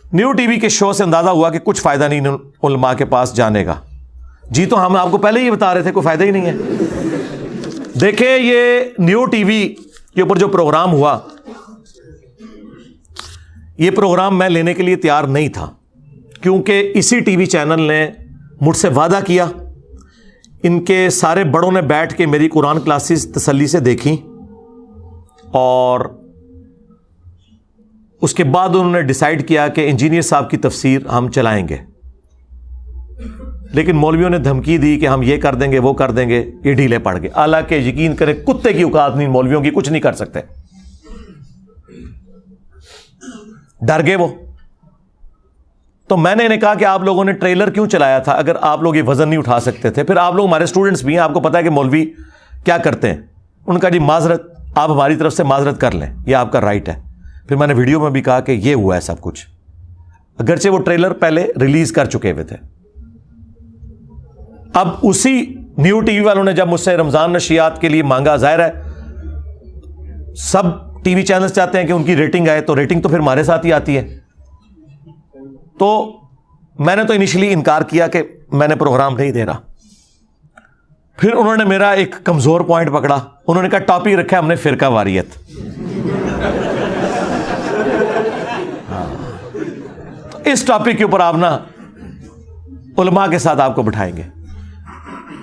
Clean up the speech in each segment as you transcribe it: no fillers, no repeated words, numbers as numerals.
New T V کے شو سے اندازہ ہوا کہ کچھ فائدہ نہیں علماء کے پاس جانے کا. جی تو ہم آپ کو پہلے ہی بتا رہے تھے کوئی فائدہ ہی نہیں ہے. دیکھیں یہ نیو ٹی وی کے اوپر جو پروگرام ہوا, یہ پروگرام میں لینے کے لیے تیار نہیں تھا, کیونکہ اسی ٹی وی چینل نے مجھ سے وعدہ کیا. ان کے سارے بڑوں نے بیٹھ کے میری قرآن کلاسز تسلی سے دیکھیں, اور اس کے بعد انہوں نے ڈیسائیڈ کیا کہ انجینئر صاحب کی تفسیر ہم چلائیں گے. لیکن مولویوں نے دھمکی دی کہ ہم یہ کر دیں گے وہ کر دیں گے, یہ ڈھیلے پڑ گئے. حالانکہ یقین کریں کتے کی اوقات نہیں مولویوں کی, کچھ نہیں کر سکتے, ڈر گئے وہ. تو میں نے انہیں کہا کہ آپ لوگوں نے ٹریلر کیوں چلایا تھا اگر آپ لوگ یہ وزن نہیں اٹھا سکتے تھے؟ پھر آپ لوگ ہمارے اسٹوڈنٹس بھی ہیں, آپ کو پتا ہے کہ مولوی کیا کرتے ہیں. ان کا جی معذرت, آپ ہماری طرف سے معذرت کر لیں, یہ آپ کا رائٹ ہے. پھر میں نے ویڈیو میں بھی کہا کہ یہ ہوا ہے سب کچھ, اگرچہ وہ ٹریلر پہلے ریلیز کر چکے ہوئے تھے. اب اسی نیو ٹی وی والوں نے جب مجھ سے رمضان نشریات کے لیے مانگا, ظاہر ہے سب ٹی وی چینلز چاہتے ہیں کہ ان کی ریٹنگ آئے, تو ریٹنگ تو پھر ہمارے ساتھ ہی آتی ہے. تو میں نے تو انیشلی انکار کیا کہ میں نے پروگرام نہیں دے رہا. پھر انہوں نے میرا ایک کمزور پوائنٹ پکڑا, انہوں نے کہا ٹاپک رکھا ہم نے فرقہ واریت. اس ٹاپک کے اوپر آپ نا علماء کے ساتھ آپ کو بٹھائیں گے.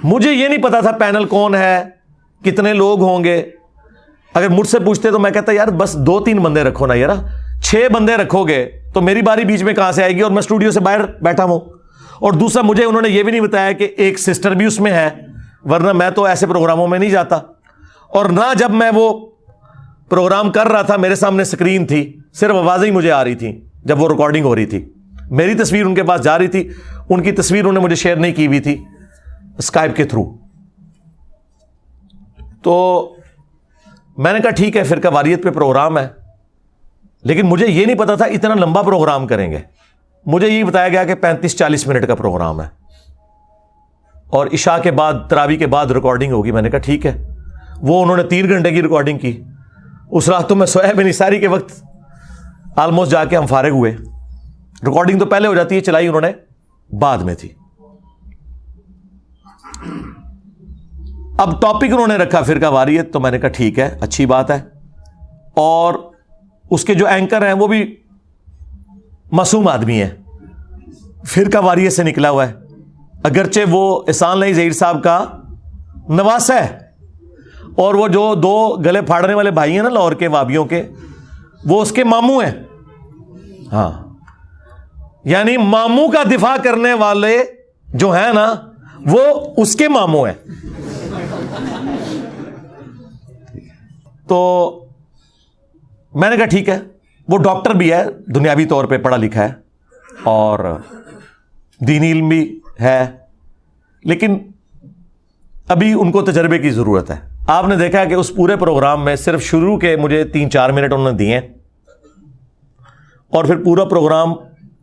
مجھے یہ نہیں پتا تھا پینل کون ہے, کتنے لوگ ہوں گے. اگر مجھ سے پوچھتے تو میں کہتا یار بس 2-3 بندے رکھو نا یار, 6 بندے رکھو گے تو میری باری بیچ میں کہاں سے آئے گی, اور میں اسٹوڈیو سے باہر بیٹھا ہوں. اور دوسرا مجھے انہوں نے یہ بھی نہیں بتایا کہ ایک سسٹر بھی اس میں ہے, ورنہ میں تو ایسے پروگراموں میں نہیں جاتا. اور نہ جب میں وہ پروگرام کر رہا تھا میرے سامنے سکرین تھی, صرف آوازیں ہی مجھے آ رہی تھیں جب وہ ریکارڈنگ ہو رہی تھی. میری تصویر ان کے پاس جا رہی تھی, ان کی تصویر انہوں نے مجھے شیئر نہیں کی ہوئی تھی اسکائپ کے تھرو. تو میں نے کہا ٹھیک ہے فرقہ واریت پہ پروگرام ہے, لیکن مجھے یہ نہیں پتا تھا اتنا لمبا پروگرام کریں گے. مجھے یہ بتایا گیا کہ 35-40 منٹ کا پروگرام ہے, اور عشاء کے بعد تراویح کے بعد ریکارڈنگ ہوگی. میں نے کہا ٹھیک ہے. وہ انہوں نے 3 گھنٹے کی ریکارڈنگ کی. اس رات تو میں سویا بھی نہیں, ساری کے وقت آلموسٹ جا کے ہم فارغ ہوئے. ریکارڈنگ تو پہلے ہو جاتی ہے, چلائی انہوں نے بعد میں تھی. اب ٹاپک انہوں نے رکھا فرقہ واریت, تو میں نے کہا ٹھیک ہے اچھی بات ہے. اور اس کے جو اینکر ہیں وہ بھی معصوم آدمی ہیں, فرقہ واریت سے نکلا ہوا ہے, اگرچہ وہ احسان اللہ ظہیر صاحب کا نواسہ ہے. اور وہ جو 2 گلے پھاڑنے والے بھائی ہیں نا لاہور کے وابیوں کے, وہ اس کے ماموں ہیں. ہاں, یعنی ماموں کا دفاع کرنے والے جو ہیں نا وہ اس کے ماموں ہیں. تو میں نے کہا ٹھیک ہے. وہ ڈاکٹر بھی ہے, دنیاوی طور پہ پڑھا لکھا ہے, اور دینی علم بھی ہے, لیکن ابھی ان کو تجربے کی ضرورت ہے. آپ نے دیکھا کہ اس پورے پروگرام میں صرف شروع کے مجھے 3-4 منٹ انہوں نے دیے, اور پھر پورا پروگرام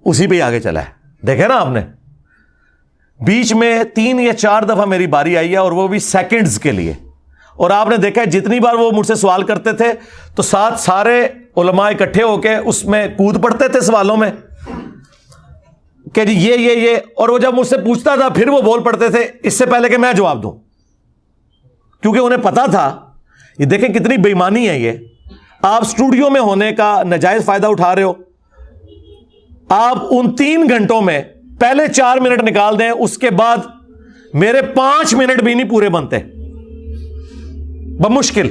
اسی پہ ہی آگے چلا ہے. دیکھیں نا آپ نے, بیچ میں 3 یا 4 دفعہ میری باری آئی ہے, اور وہ بھی سیکنڈز کے لیے. اور آپ نے دیکھا جتنی بار وہ مجھ سے سوال کرتے تھے تو ساتھ سارے علماء اکٹھے ہو کے اس میں کود پڑتے تھے سوالوں میں کہ جی یہ. اور وہ جب مجھ سے پوچھتا تھا پھر وہ بول پڑتے تھے اس سے پہلے کہ میں جواب دوں, کیونکہ انہیں پتا تھا. یہ دیکھیں کتنی بے ایمانی ہے یہ. آپ اسٹوڈیو میں ہونے کا ناجائز فائدہ اٹھا رہے ہو. آپ ان 3 گھنٹوں میں پہلے 4 منٹ نکال دیں, اس کے بعد میرے 5 منٹ بھی نہیں پورے بنتے بمشکل.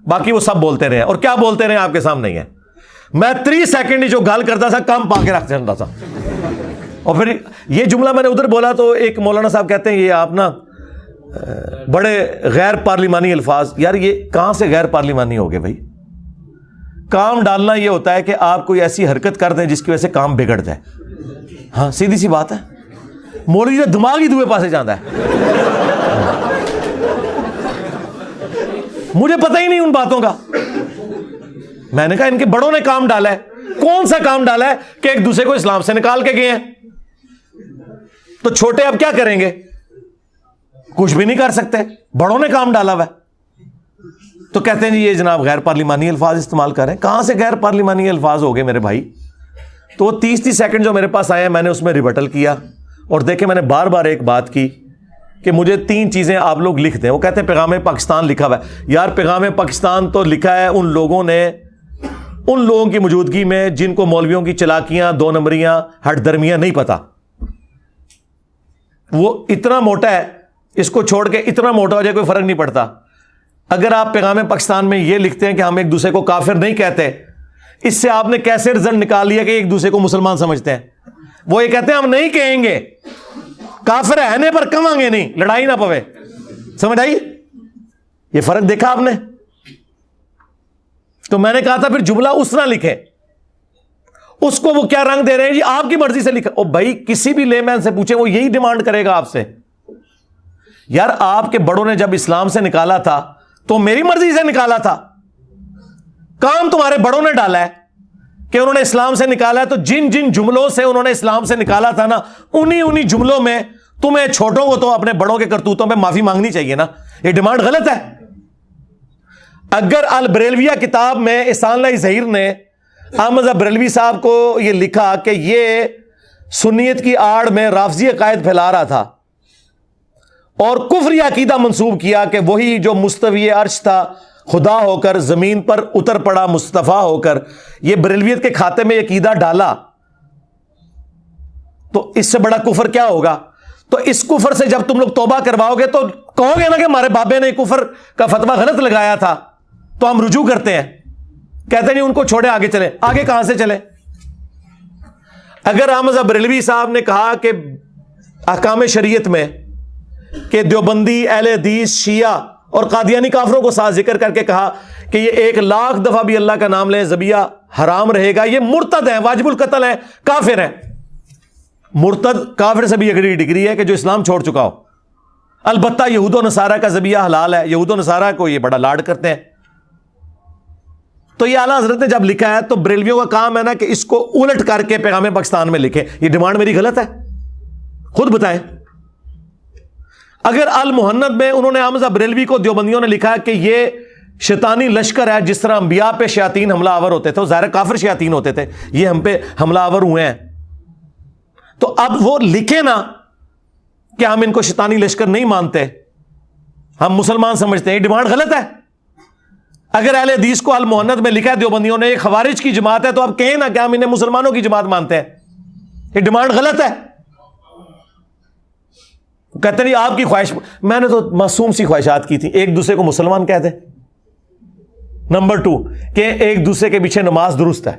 باقی وہ سب بولتے رہے, اور کیا بولتے رہے آپ کے سامنے ہی ہے. میں 3 سیکنڈ ہی جو گال کرتا تھا کم پا کے رکھ دیتا تھا. اور پھر یہ جملہ میں نے ادھر بولا تو ایک مولانا صاحب کہتے ہیں یہ آپ نا بڑے غیر پارلیمانی الفاظ. یار یہ کہاں سے غیر پارلیمانی ہو گئے بھائی؟ کام ڈالنا یہ ہوتا ہے کہ آپ کوئی ایسی حرکت کر دیں جس کی وجہ سے کام بگڑ جائے. ہاں سیدھی سی بات ہے. مولوی کا دماغ ہی دوئے پاسے جاتا ہے. مجھے پتہ ہی نہیں ان باتوں کا. میں نے کہا ان کے بڑوں نے کام ڈالا ہے. کون سا کام ڈالا ہے کہ ایک دوسرے کو اسلام سے نکال کے گئے ہیں؟ تو چھوٹے اب کیا کریں گے؟ کچھ بھی نہیں کر سکتے. بڑوں نے کام ڈالا ہوا ہے. تو کہتے ہیں جی یہ جناب غیر پارلیمانی الفاظ استعمال کریں. کہاں سے غیر پارلیمانی الفاظ ہو گئے میرے بھائی؟ تو وہ 30 سیکنڈ جو میرے پاس آئے ہیں میں نے اس میں ریبٹل کیا. اور دیکھیں میں نے بار بار ایک بات کی کہ مجھے 3 چیزیں آپ لوگ لکھ دیں. وہ کہتے ہیں پیغام پاکستان لکھا ہوا ہے. یار پیغام پاکستان تو لکھا ہے ان لوگوں کی موجودگی میں جن کو مولویوں کی چلاکیاں 2 نمبریاں ہٹ درمیاں نہیں پتا. وہ اتنا موٹا ہے, اس کو چھوڑ کے اتنا موٹا ہو جائے کوئی فرق نہیں پڑتا. اگر آپ پیغام پاکستان میں یہ لکھتے ہیں کہ ہم ایک دوسرے کو کافر نہیں کہتے, اس سے آپ نے کیسے رزلٹ نکال لیا کہ ایک دوسرے کو مسلمان سمجھتے ہیں. وہ یہ کہتے ہیں ہم نہیں کہیں گے, کافر ہے پر کہیں گے نہیں, لڑائی نہ پوے. سمجھ آئی یہ فرق دیکھا آپ نے؟ تو میں نے کہا تھا پھر جملہ اس طرح لکھے, اس کو وہ کیا رنگ دے رہے ہیں جی آپ کی مرضی سے لکھا. او بھائی کسی بھی لے مین سے پوچھیں وہ یہی ڈیمانڈ کرے گا آپ سے. یار آپ کے بڑوں نے جب اسلام سے نکالا تھا تو میری مرضی سے نکالا تھا, کام تمہارے بڑوں نے ڈالا ہے کہ انہوں نے اسلام سے نکالا ہے. تو جن جن جملوں سے انہوں نے اسلام سے نکالا تھا نا, انہی جملوں میں تمہیں چھوٹوں کو تو اپنے بڑوں کے کرتوتوں میں معافی مانگنی چاہیے نا. یہ ڈیمانڈ غلط ہے. اگر البریلویہ کتاب میں احسان اللہ ظہیر نے احمد بریلوی صاحب کو یہ لکھا کہ یہ سنیت کی آڑ میں رافضی عقائد پھیلا رہا تھا اور کفری عقیدہ منسوب کیا کہ وہی جو مستوی عرش تھا خدا ہو کر زمین پر اتر پڑا مصطفیٰ ہو کر, یہ بریلویت کے کھاتے میں یہ عقیدہ ڈالا, تو اس سے بڑا کفر کیا ہوگا؟ تو اس کفر سے جب تم لوگ توبہ کرواؤ گے تو کہو گے نا کہ ہمارے بابے نے کفر کا فتویٰ غلط لگایا تھا, تو ہم رجوع کرتے ہیں. کہتے نہیں ان کو چھوڑے آگے چلے. آگے کہاں سے چلے؟ اگر احمد بریلوی صاحب نے کہا کہ احکام شریعت میں کہ دیوبندی اہل حدیث شیعہ اور قادیانی کافروں کو ساتھ ذکر کر کے کہا کہ یہ 1,00,000 دفعہ بھی اللہ کا نام لیں ذبیحہ حرام رہے گا, یہ مرتد ہیں, واجب القتل ہیں, کافر ہیں. مرتد کافر سے بھی اگلی ڈگری ہے کہ جو اسلام چھوڑ چکا ہو. البتہ یہود و نصارہ کا ذبیحہ حلال ہے, یہود و نصارہ کو یہ بڑا لاڈ کرتے ہیں. تو یہ اعلیٰ حضرت نے جب لکھا ہے تو بریلویوں کا کام ہے نا کہ اس کو الٹ کر کے پیغام پاکستان میں لکھے. یہ ڈیمانڈ میری غلط ہے؟ خود بتائیں. اگر المحند میں انہوں نے احمد بریلوی کو دیوبندیوں نے لکھا کہ یہ شیطانی لشکر ہے, جس طرح انبیاء پہ شیاطین حملہ آور ہوتے تھے, ظاہر کافر شیاطین ہوتے تھے, یہ ہم پہ حملہ آور ہوئے ہیں, تو اب وہ لکھے نا کہ ہم ان کو شیطانی لشکر نہیں مانتے, ہم مسلمان سمجھتے ہیں. یہ ڈیمانڈ غلط ہے. اگر اہل حدیث کو المحند میں لکھا ہے دیوبندیوں نے یہ خوارج کی جماعت ہے, تو اب کہیں نا کہ ہم انہیں مسلمانوں کی جماعت مانتے ہیں. یہ ڈیمانڈ غلط ہے. کہتے نہیں آپ کی خواہش, میں نے تو معصوم سی خواہشات کی تھی, ایک دوسرے کو مسلمان کہہ دیں. نمبر 2 کہ ایک دوسرے کے پیچھے نماز درست ہے.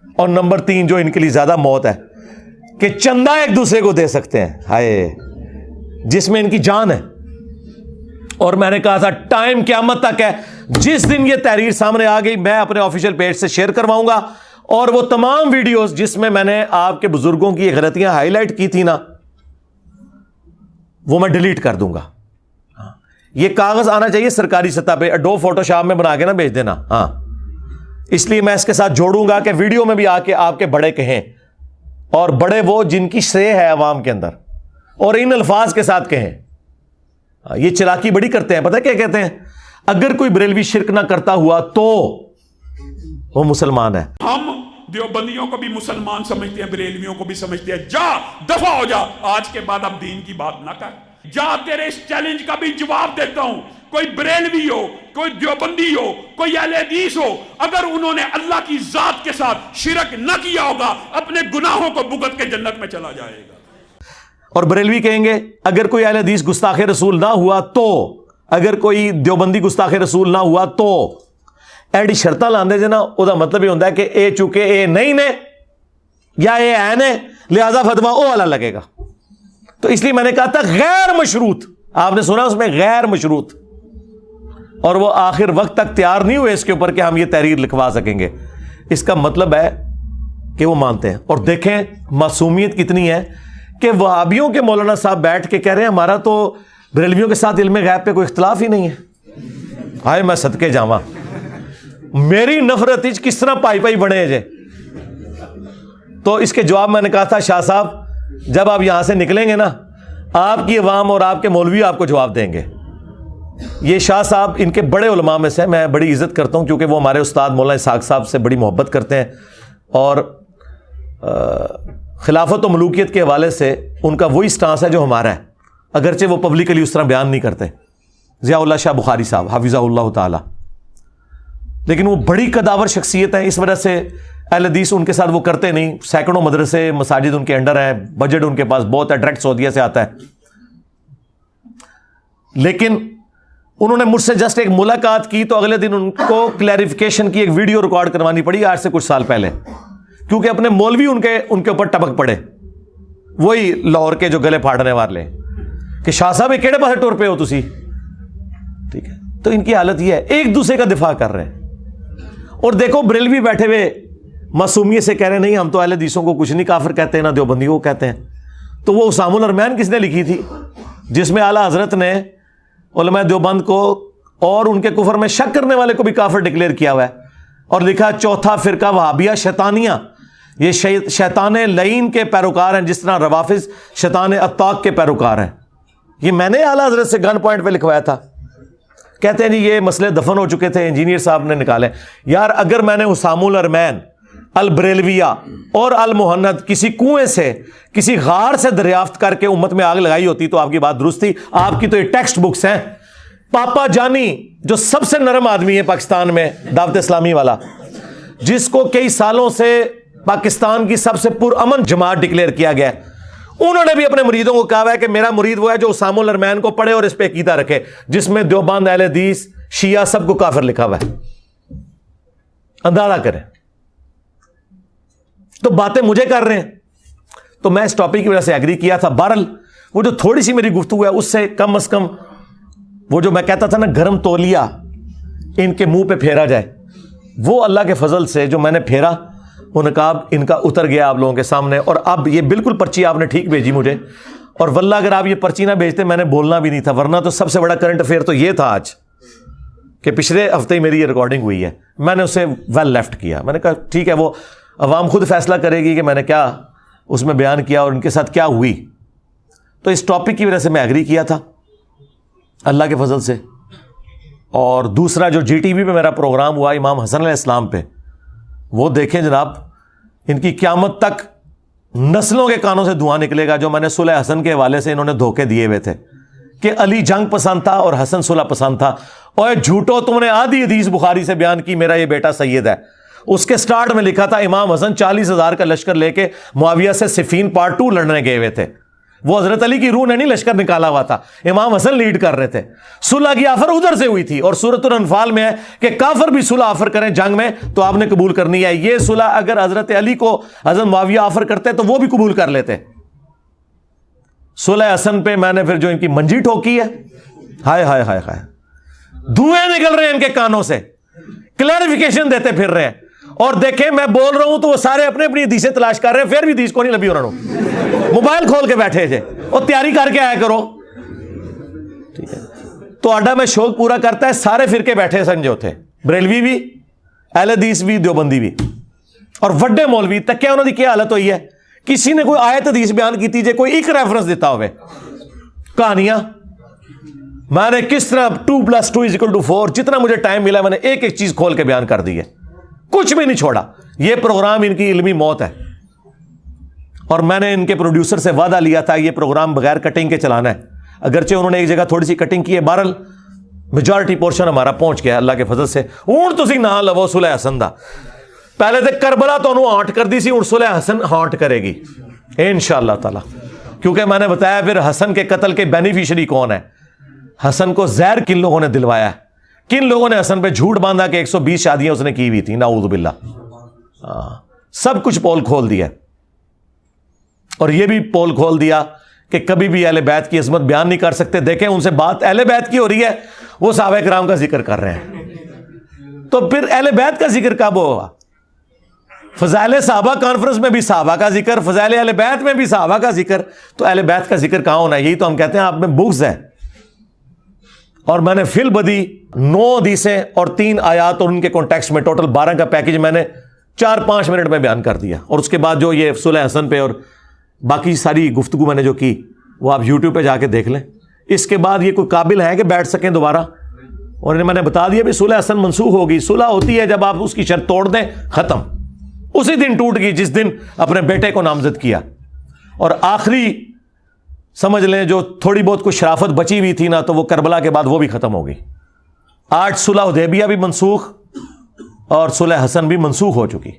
اور نمبر 3 جو ان کے لیے زیادہ موت ہے کہ چندہ ایک دوسرے کو دے سکتے ہیں, ہائے جس میں ان کی جان ہے. اور میں نے کہا تھا ٹائم قیامت تک ہے, جس دن یہ تحریر سامنے آ گئی میں اپنے آفیشیل پیج سے شیئر کرواؤں گا, اور وہ تمام ویڈیوز جس میں میں نے آپ کے بزرگوں کی یہ غلطیاں ہائی لائٹ کی تھی نا, وہ میں ڈیلیٹ کر دوں گا. یہ کاغذ آنا چاہیے سرکاری سطح پہ, اڈوب فوٹو شاپ میں بنا کے نا بھیج دینا. ہاں اس لیے میں اس کے ساتھ جوڑوں گا کہ ویڈیو میں بھی آ کے آپ کے بڑے کہیں, اور بڑے وہ جن کی شے ہے عوام کے اندر, اور ان الفاظ کے ساتھ کہیں. یہ چلاکی بڑی کرتے ہیں, پتہ کیا کہتے ہیں, اگر کوئی بریلوی شرک نہ کرتا ہوا تو وہ مسلمان ہے. ہم دیوبندیوں کو بھی مسلمان سمجھتے ہیں, بریلویوں کو بھی سمجھتے ہیں. جا دفع ہو جا, آج کے بعد اب دین کی بات نہ کر. جا تیرے اس چیلنج کا بھی جواب دیتا ہوں. کوئی بریلوی ہو, کوئی دیوبندی ہو, کوئی اہل حدیث ہو, اگر انہوں نے اللہ کی ذات کے ساتھ شرک نہ کیا ہوگا, اپنے گناہوں کو بھگت کے جنت میں چلا جائے گا. اور بریلوی کہیں گے اگر کوئی اہل حدیث گستاخ رسول نہ ہوا تو, اگر کوئی دیوبندی گستاخ رسول نہ ہوا تو, ایڈی شرطاں لاندے جنا, او دا مطلب یہ ہوتا ہے کہ اے چونکہ اے نہیں نے یا اے ہے نے, لہذا فتویٰ او والا لگے گا. تو اس لیے میں نے کہا تھا غیر مشروط, آپ نے سنا اس میں غیر مشروط, اور وہ آخر وقت تک تیار نہیں ہوئے اس کے اوپر کہ ہم یہ تحریر لکھوا سکیں گے. اس کا مطلب ہے کہ وہ مانتے ہیں. اور دیکھیں معصومیت کتنی ہے کہ وہابیوں کے مولانا صاحب بیٹھ کے کہہ رہے ہیں ہمارا تو بریلویوں کے ساتھ علم غیب پہ کوئی اختلاف ہی نہیں ہے. ہائے میں صدقے جاواں, میری نفرت کس طرح پائی پائی بنے جے. تو اس کے جواب میں نے کہا تھا شاہ صاحب جب آپ یہاں سے نکلیں گے نا, آپ کی عوام اور آپ کے مولوی آپ کو جواب دیں گے. یہ شاہ صاحب ان کے بڑے علماء میں سے, میں بڑی عزت کرتا ہوں کیونکہ وہ ہمارے استاد مولانا اسحاق صاحب سے بڑی محبت کرتے ہیں, اور خلافت و ملوکیت کے حوالے سے ان کا وہی سٹانس ہے جو ہمارا ہے، اگرچہ وہ پبلکلی اس طرح بیان نہیں کرتے، ضیاء اللہ شاہ بخاری صاحب حفظہ اللہ تعالی، لیکن وہ بڑی قداور شخصیت ہیں، اس وجہ سے اہل حدیث ان کے ساتھ وہ کرتے نہیں، سینکڑوں مدرسے مساجد ان کے انڈر ہیں، بجٹ ان کے پاس بہت ہے، ڈائریکٹ سعودیہ سے آتا ہے، لیکن انہوں نے مجھ سے جسٹ ایک ملاقات کی تو اگلے دن ان کو کلیریفیکیشن کی ایک ویڈیو ریکارڈ کروانی پڑی آج سے کچھ سال پہلے، کیونکہ اپنے مولوی ان کے اوپر ٹپک پڑے، وہی لاہور کے جو گلے پھاڑنے والے کہ شاہ صاحب کیڑے پاسے ٹور پہ ہو تسی، ٹھیک ہے، تو ان کی حالت یہ ہے، ایک دوسرے کا دفاع کر رہے ہیں، اور دیکھو بریلوی بیٹھے ہوئے معصومیت سے کہہ رہے ہیں نہیں ہم تو اہل حدیثوں کو کچھ نہیں کافر کہتے ہیں، نہ دیوبندیوں کو کہتے ہیں، تو وہ اسام الارمین کس نے لکھی تھی جس میں اعلیٰ حضرت نے علماء دیوبند کو اور ان کے کفر میں شک کرنے والے کو بھی کافر ڈکلیئر کیا ہوا ہے، اور لکھا چوتھا فرقہ وہابیہ شیطانیہ، یہ شیطان لعین کے پیروکار ہیں، جس طرح روافظ شیطان اتاق کے پیروکار ہیں۔ یہ میں نے اعلیٰ حضرت سے گن پوائنٹ پہ لکھوایا تھا، کہتے ہیں جی یہ مسئلے دفن ہو چکے تھے، انجینئر صاحب نے نکالے۔ یار اگر میں نے حسام الارمین، البریلویہ اور المہند کسی کنویں سے کسی غار سے دریافت کر کے امت میں آگ لگائی ہوتی تو آپ کی بات درست تھی، آپ کی تو یہ ٹیکسٹ بکس ہیں۔ پاپا جانی جو سب سے نرم آدمی ہے پاکستان میں، دعوت اسلامی والا، جس کو کئی سالوں سے پاکستان کی سب سے پرامن جماعت ڈکلیئر کیا گیا ہے، انہوں نے بھی اپنے مریدوں کو کہا ہے کہ میرا مرید وہ ہے جو اسام الارمین کو پڑھے اور اس پہ عقیدہ رکھے، جس میں دیوبند، اہل حدیث، شیعہ سب کو کافر لکھا ہوا ہے۔ اندازہ کریں، تو باتیں مجھے کر رہے ہیں، تو میں اس ٹاپک کی وجہ سے ایگری کیا تھا۔ بہرحال وہ جو تھوڑی سی میری گفتگو ہے اس سے کم از کم وہ جو میں کہتا تھا نا گرم تولیہ ان کے منہ پہ پھیرا جائے، وہ اللہ کے فضل سے جو میں نے پھیرا وہ نقاب ان کا اتر گیا آپ لوگوں کے سامنے، اور اب یہ بالکل پرچی آپ نے ٹھیک بھیجی مجھے، اور واللہ اگر آپ یہ پرچی نہ بھیجتے میں نے بولنا بھی نہیں تھا، ورنہ تو سب سے بڑا کرنٹ افیئر تو یہ تھا آج کہ پچھلے ہفتے ہی میری یہ ریکارڈنگ ہوئی ہے، میں نے اسے ویل لیفٹ کیا، میں نے کہا ٹھیک ہے، وہ عوام خود فیصلہ کرے گی کہ میں نے کیا اس میں بیان کیا اور ان کے ساتھ کیا ہوئی۔ تو اس ٹاپک کی وجہ سے میں ایگری کیا تھا اللہ کے فضل سے۔ اور دوسرا جو جی ٹی وی پہ میرا پروگرام ہوا امام حسن علیہ السلام پہ، وہ دیکھیں جناب، ان کی قیامت تک نسلوں کے کانوں سے دھواں نکلے گا جو میں نے صلح حسن کے حوالے سے انہوں نے دھوکے دیے ہوئے تھے کہ علی جنگ پسند تھا اور حسن صلح پسند تھا، اور جھوٹو تم نے آدھی حدیث بخاری سے بیان کی میرا یہ بیٹا سید ہے۔ اس کے سٹارٹ میں لکھا تھا امام حسن 40,000 کا لشکر لے کے معاویہ سے صفین پارٹ 2 لڑنے گئے ہوئے تھے، وہ حضرت علی کی روح نے نہیں لشکر نکالا ہوا تھا، امام حسن لیڈ کر رہے تھے۔ صلح کی آفر ادھر سے ہوئی تھی، اور سورۃ الانفال میں ہے کہ کافر بھی صلح آفر کریں جنگ میں تو آپ نے قبول کرنی ہے۔ یہ صلح اگر حضرت علی کو حضرت معاویہ آفر کرتے تو وہ بھی قبول کر لیتے۔ صلح حسن پہ میں نے پھر جو ان کی منجی ٹھوکی ہے، ہائے ہائے ہائے ہائے، دھوئیں نکل رہے ہیں ان کے کانوں سے، کلیریفیکیشن دیتے پھر رہے ہیں۔ اور دیکھیں میں بول رہا ہوں تو وہ سارے اپنے اپنی حدیثیں تلاش کر رہے ہیں، پھر بھی حدیث کو نہیں لبھی انہوں نے، موبائل کھول کے بیٹھے تھے، اور تیاری کر کے آیا کرو، ٹھیک ہے۔ تو آڈا میں شوق پورا کرتا ہے، سارے فرقے بیٹھے سنجو تھے، بریلوی بھی، اہل حدیث بھی، دیوبندی بھی، اور وڈے مولوی تک کیا انہوں نے کیا حالت ہوئی ہے، کسی نے کوئی آیت حدیث بیان کی تھی، کوئی ایک ریفرنس دیتا ہوئے، کہانیاں میں نے کس طرح 2+2=4 جتنا مجھے ٹائم ملا میں نے ایک ایک چیز کھول کے بیان کر دی ہے، کچھ بھی نہیں چھوڑا۔ یہ پروگرام ان کی علمی موت ہے، اور میں نے ان کے پروڈیوسر سے وعدہ لیا تھا یہ پروگرام بغیر کٹنگ کے چلانا ہے، اگرچہ انہوں نے ایک جگہ تھوڑی سی کٹنگ کی ہے، بہرحال میجورٹی پورشن ہمارا پہنچ گیا اللہ کے فضل سے۔ اون تسی نہ لو صلح حسن دا، پہلے تو کربلا تو انہوں ہانٹ کر دی سی، اون صلح حسن ہانٹ کرے گی انشاءاللہ تعالی، کیونکہ میں نے بتایا پھر حسن کے قتل کے بینیفیشری کون ہے۔ حسن کو زہر کن لوگوں نے دلوایا ہے، کن لوگوں نے حسن پہ جھوٹ باندھا کہ 120 شادیاں اس نے کی ہوئی تھی، نعوذ باللہ، سب کچھ پول کھول دیا، اور یہ بھی پول کھول دیا کہ کبھی بھی اہل بیت کی عظمت بیان نہیں کر سکتے۔ دیکھیں ان سے بات اہل بیت کی ہو رہی ہے، وہ صحابہ کرام کا ذکر کر رہے ہیں، تو پھر اہل بیت کا ذکر کب ہوگا؟ فضائل صحابہ کانفرنس میں بھی صحابہ کا ذکر، فضائل اہل بیت میں بھی صحابہ کا ذکر، تو اہل بیت کا ذکر کہاں ہونا ہے؟ یہی تو ہم کہتے ہیں آپ میں بغض ہے۔ اور میں نے فی البدی 9 حدیثیں اور 3 آیات اور ان کے کانٹیکسٹ میں ٹوٹل 12 کا پیکج میں نے 4-5 منٹ میں بیان کر دیا، اور اس کے بعد جو یہ صلح حسن پہ اور باقی ساری گفتگو میں نے جو کی وہ آپ یوٹیوب پہ جا کے دیکھ لیں۔ اس کے بعد یہ کوئی قابل ہے کہ بیٹھ سکیں دوبارہ؟ اور میں نے بتا دیا بھی صلح حسن منسوخ ہوگی، صلح ہوتی ہے جب آپ اس کی شرط توڑ دیں، ختم، اسی دن ٹوٹ گئی جس دن اپنے بیٹے کو نامزد کیا. اور آخری سمجھ لیں جو تھوڑی بہت کوئی شرافت بچی ہوئی تھی نا, تو وہ کربلا کے بعد وہ بھی ختم ہو گئی. آج صلح حدیبیہ بھی منسوخ اور صلح حسن بھی منسوخ ہو چکی.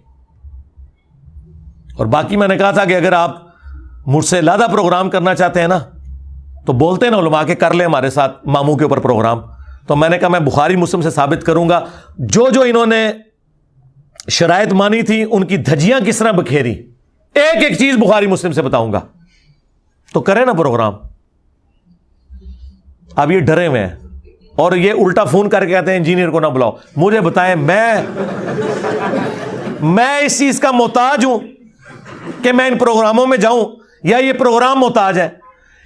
اور باقی میں نے کہا تھا کہ اگر آپ مجھ سے زیادہ پروگرام کرنا چاہتے ہیں نا تو بولتے ہیں نا علماء کے کر لیں ہمارے ساتھ ماموں کے اوپر پروگرام. تو میں نے کہا میں بخاری مسلم سے ثابت کروں گا جو انہوں نے شرائط مانی تھی ان کی دھجیاں کس طرح بکھیری, ایک ایک چیز بخاری مسلم سے بتاؤں گا. تو کریں نا پروگرام. اب یہ ڈرے ہوئے ہیں اور یہ الٹا فون کر کے کہتے ہیں انجینئر کو نہ بلاؤ. مجھے بتائیں میں اس چیز کا محتاج ہوں کہ میں ان پروگراموں میں جاؤں یا یہ پروگرام محتاج ہے؟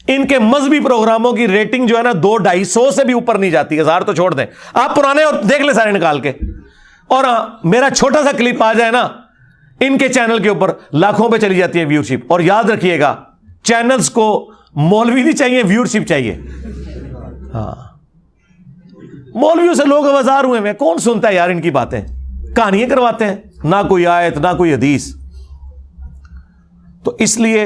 ان کے مذہبی پروگراموں کی ریٹنگ جو ہے نا 200-250 سے بھی اوپر نہیں جاتی. 1000 تو چھوڑ دیں, آپ پرانے اور دیکھ لیں سارے نکال کے. اور میرا چھوٹا سا کلپ آ جائے نا ان کے چینل کے اوپر لاکھوں پہ چلی جاتی ہے ویورشپ. اور یاد رکھیے گا چینلز کو مولوی نہیں چاہیے, ویورشپ چاہیے. ہاں, مولویوں سے لوگ آوازار ہوئے ہیں, کون سنتا ہے یار ان کی باتیں, کہانیاں کرواتے ہیں, نہ کوئی آیت نہ کوئی حدیث. تو اس لیے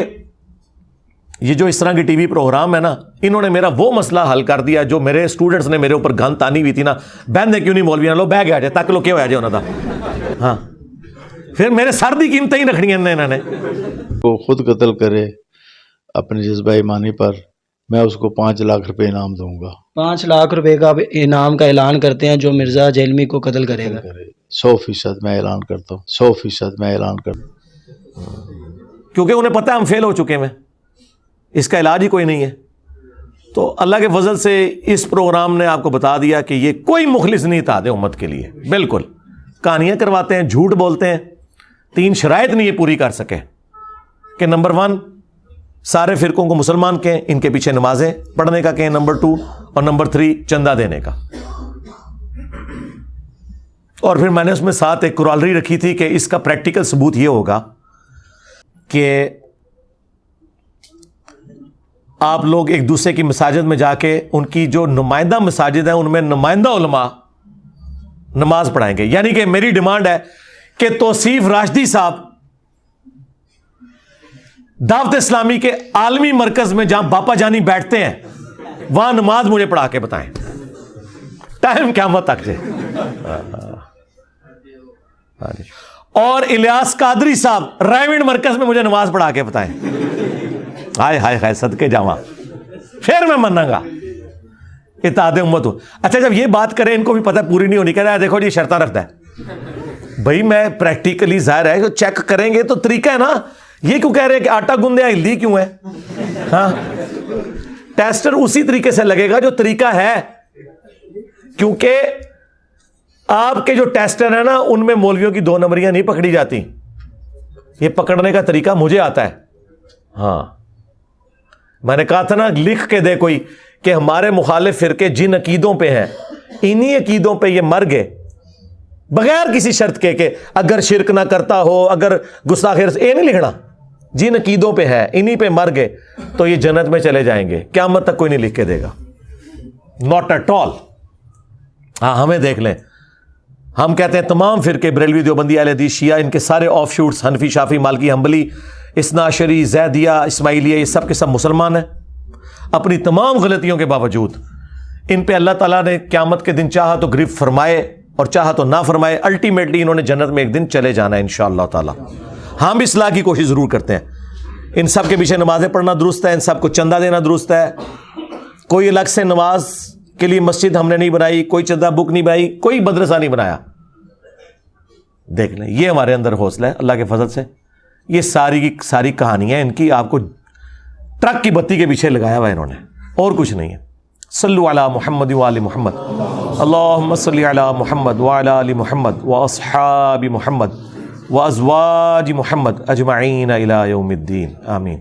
یہ جو اس طرح کی ٹی وی پروگرام ہے نا, انہوں نے میرا وہ مسئلہ حل کر دیا جو میرے اسٹوڈنٹس نے میرے اوپر گن تانی ہوئی تھی نا, بہن نے کیوں نہیں مولوی نہ لو بہ گیا جائے تک لو کیوں آ جائے انہوں نے. ہاں, پھر میرے سر دی قیمتیں ہی رکھنی ہیں انہوں نے. وہ خود قتل کرے اپنے جذبہ ایمانی پر, میں اس کو 5 لاکھ روپے انعام دوں گا. 5 لاکھ روپے کا انعام کا اعلان کرتے ہیں جو مرزا جیلمی کو قتل کرے گا. 100% میں اعلان کرتا ہوں, 100% میں اعلان کرتا ہوں. کیونکہ انہیں پتہ ہے ہم فیل ہو چکے ہیں, اس کا علاج ہی کوئی نہیں ہے. تو اللہ کے فضل سے اس پروگرام نے آپ کو بتا دیا کہ یہ کوئی مخلص نہیں تھا امت کے لیے. بالکل کہانیاں کرواتے ہیں, جھوٹ بولتے ہیں. 3 شرائط نہیں یہ پوری کر سکے کہ نمبر 1 سارے فرقوں کو مسلمان کہیں, ان کے پیچھے نمازیں پڑھنے کا کہیں, نمبر 2 اور نمبر 3 چندہ دینے کا. اور پھر میں نے اس میں ساتھ ایک کورالری رکھی تھی کہ اس کا پریکٹیکل ثبوت یہ ہوگا کہ آپ لوگ ایک دوسرے کی مساجد میں جا کے ان کی جو نمائندہ مساجد ہیں ان میں نمائندہ علماء نماز پڑھائیں گے. یعنی کہ میری ڈیمانڈ ہے کہ توصیف راشدی صاحب دعوت اسلامی کے عالمی مرکز میں جہاں باپا جانی بیٹھتے ہیں وہاں نماز مجھے پڑھا کے بتائیں, ٹائم قیامت تک جائے. اور الیاس قادری صاحب رائمنڈ مرکز میں مجھے نماز پڑھا کے بتائیں. ہائے ہائے ہائے صدقے جاواں, پھر میں منوں گا اتحاد امت ہوں. اچھا جب یہ بات کریں ان کو بھی پتہ پوری نہیں ہونی, کہہ رہا ہے دیکھو جی شرطہ رکھتا ہے. بھائی میں پریکٹیکلی ظاہر ہے چیک کریں گے تو طریقہ ہے نا. یہ کیوں کہہ رہے ہیں کہ آٹا گوندیا ہلدی کیوں ہے؟ ہاں, ٹیسٹر اسی طریقے سے لگے گا جو طریقہ ہے, کیونکہ آپ کے جو ٹیسٹر ہیں نا ان میں مولویوں کی 2 نمبریاں نہیں پکڑی جاتی. یہ پکڑنے کا طریقہ مجھے آتا ہے. ہاں, میں نے کہا تھا نا لکھ کے دے کوئی کہ ہمارے مخالف فرقے جن عقیدوں پہ ہیں انہی عقیدوں پہ یہ مر گئے بغیر کسی شرط کے کہ اگر شرک نہ کرتا ہو, اگر گستاخی یہ نہیں لکھنا, جن عقیدوں پہ ہے انہی پہ مر گئے تو یہ جنت میں چلے جائیں گے. قیامت تک کوئی نہیں لکھ کے دے گا, ناٹ ایٹ آل. ہاں ہمیں دیکھ لیں, ہم کہتے ہیں تمام فرقے بریلوی دیوبندی اہل حدیث شیعہ ان کے سارے آف شوٹس حنفی شافی مالکی حنبلی اثنا عشری زیدیہ اسماعیلیہ یہ سب کے سب مسلمان ہیں. اپنی تمام غلطیوں کے باوجود ان پہ اللہ تعالیٰ نے قیامت کے دن چاہا تو گرفت فرمائے اور چاہا تو نہ فرمائے, الٹیمیٹلی انہوں نے جنت میں ایک دن چلے جانا ہے انشاءاللہ تعالیٰ. ہم بھی اصلاح کی کوشش ضرور کرتے ہیں. ان سب کے پیچھے نمازیں پڑھنا درست ہے, ان سب کو چندہ دینا درست ہے. کوئی الگ سے نماز کے لیے مسجد ہم نے نہیں بنائی, کوئی چندہ بک نہیں بنائی, کوئی مدرسہ نہیں بنایا. دیکھ لیں یہ ہمارے اندر حوصلہ ہے اللہ کے فضل سے. یہ ساری کی ساری کہانیاں ان کی آپ کو ٹرک کی بتی کے پیچھے لگایا ہوا انہوں نے, اور کچھ نہیں ہے. صلو علی محمد و آل محمد, اللہم صلی علی محمد و علی آل محمد و اصحاب محمد و ازواج محمد اجمعین الی یوم الدین, آمین.